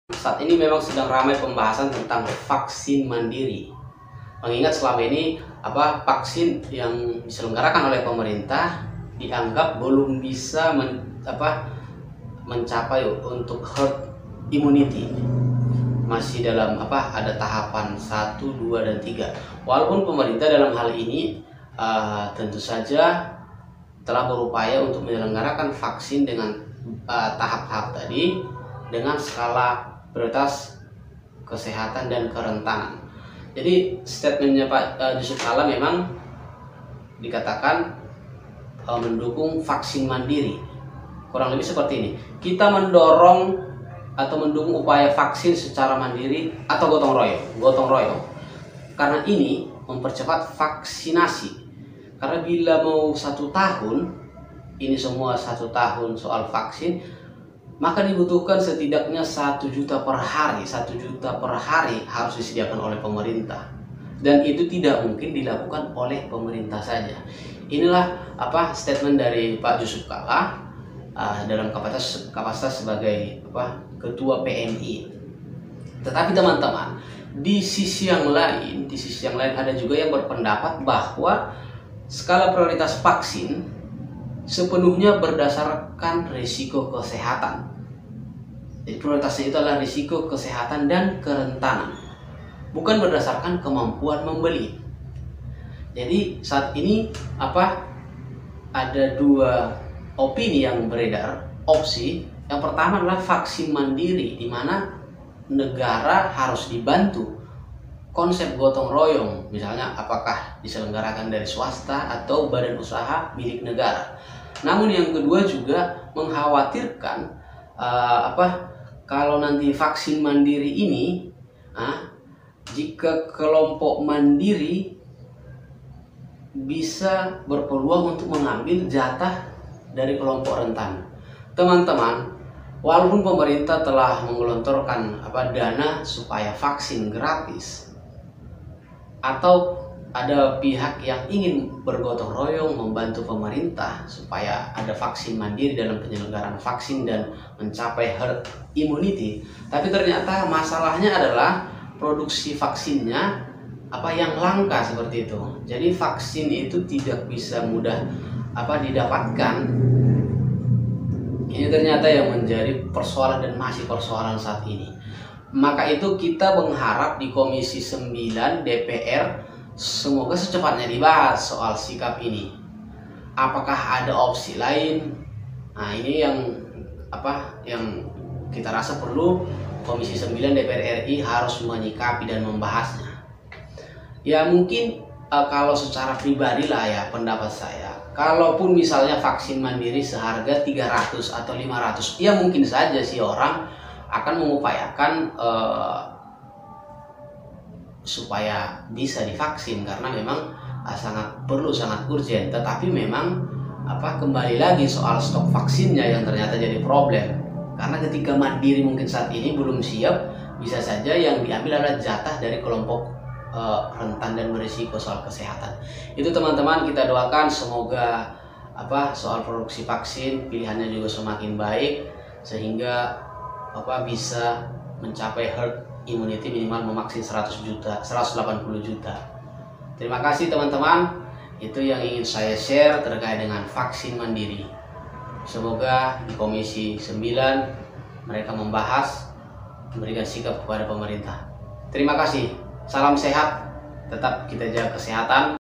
Saat ini memang sedang ramai pembahasan tentang vaksin mandiri. Mengingat selama ini vaksin yang diselenggarakan oleh pemerintah dianggap belum bisa mencapai untuk herd immunity. Masih dalam ada tahapan 1, 2, dan 3. Walaupun pemerintah dalam hal ini tentu saja telah berupaya untuk menyelenggarakan vaksin dengan tahap-tahap tadi dengan skala prioritas kesehatan dan kerentanan. Jadi statementnya Pak Yusuf Kalla memang dikatakan mendukung vaksin mandiri. Kurang lebih seperti ini. Kita mendorong atau mendukung upaya vaksin secara mandiri atau gotong royong. Karena ini mempercepat vaksinasi. Karena bila mau 1 tahun, ini semua 1 tahun soal vaksin, maka dibutuhkan setidaknya 1 juta per hari. 1 juta per hari harus disediakan oleh pemerintah. Dan itu tidak mungkin dilakukan oleh pemerintah saja. Inilah statement dari Pak Yusuf Kalla dalam kapasitas sebagai ketua PMI. Tetapi teman-teman, di sisi yang lain ada juga yang berpendapat bahwa skala prioritas vaksin sepenuhnya berdasarkan risiko kesehatan. Jadi prioritasnya itu adalah risiko kesehatan dan kerentanan, bukan berdasarkan kemampuan membeli. Jadi saat ini ada 2 opini yang beredar. Opsi yang pertama adalah vaksin mandiri, di mana negara harus dibantu. Konsep gotong royong, misalnya apakah diselenggarakan dari swasta atau badan usaha milik negara. Namun yang kedua juga mengkhawatirkan kalau nanti vaksin mandiri ini jika kelompok mandiri bisa berpeluang untuk mengambil jatah dari kelompok rentan. Teman-teman, walaupun pemerintah telah menggelontorkan dana supaya vaksin gratis, atau ada pihak yang ingin bergotong royong membantu pemerintah supaya ada vaksin mandiri dalam penyelenggaraan vaksin dan mencapai herd immunity, tapi ternyata masalahnya adalah produksi vaksinnya yang langka seperti itu. Jadi vaksin itu tidak bisa mudah didapatkan. Ini ternyata yang menjadi persoalan dan masih persoalan saat ini. Maka itu kita mengharap di Komisi 9 DPR semoga secepatnya dibahas soal sikap ini. Apakah ada opsi lain? Nah, ini yang kita rasa perlu Komisi 9 DPR RI harus menyikapi dan membahasnya. Ya mungkin kalau secara pribadi lah ya pendapat saya, kalaupun misalnya vaksin mandiri seharga 300 atau 500, ya mungkin saja sih orang akan mengupayakan supaya bisa divaksin karena memang sangat perlu, sangat urgent. Tetapi memang kembali lagi soal stok vaksinnya yang ternyata jadi problem. Karena ketika mandiri mungkin saat ini belum siap, bisa saja yang diambil adalah jatah dari kelompok rentan dan berisiko soal kesehatan. Itu teman-teman, kita doakan semoga soal produksi vaksin pilihannya juga semakin baik sehingga bisa mencapai herd immunity minimal memaksin 180 juta. Terima kasih teman-teman. Itu yang ingin saya share terkait dengan vaksin mandiri. Semoga di Komisi 9 mereka membahas, memberikan sikap kepada pemerintah. Terima kasih. Salam sehat. Tetap kita jaga kesehatan.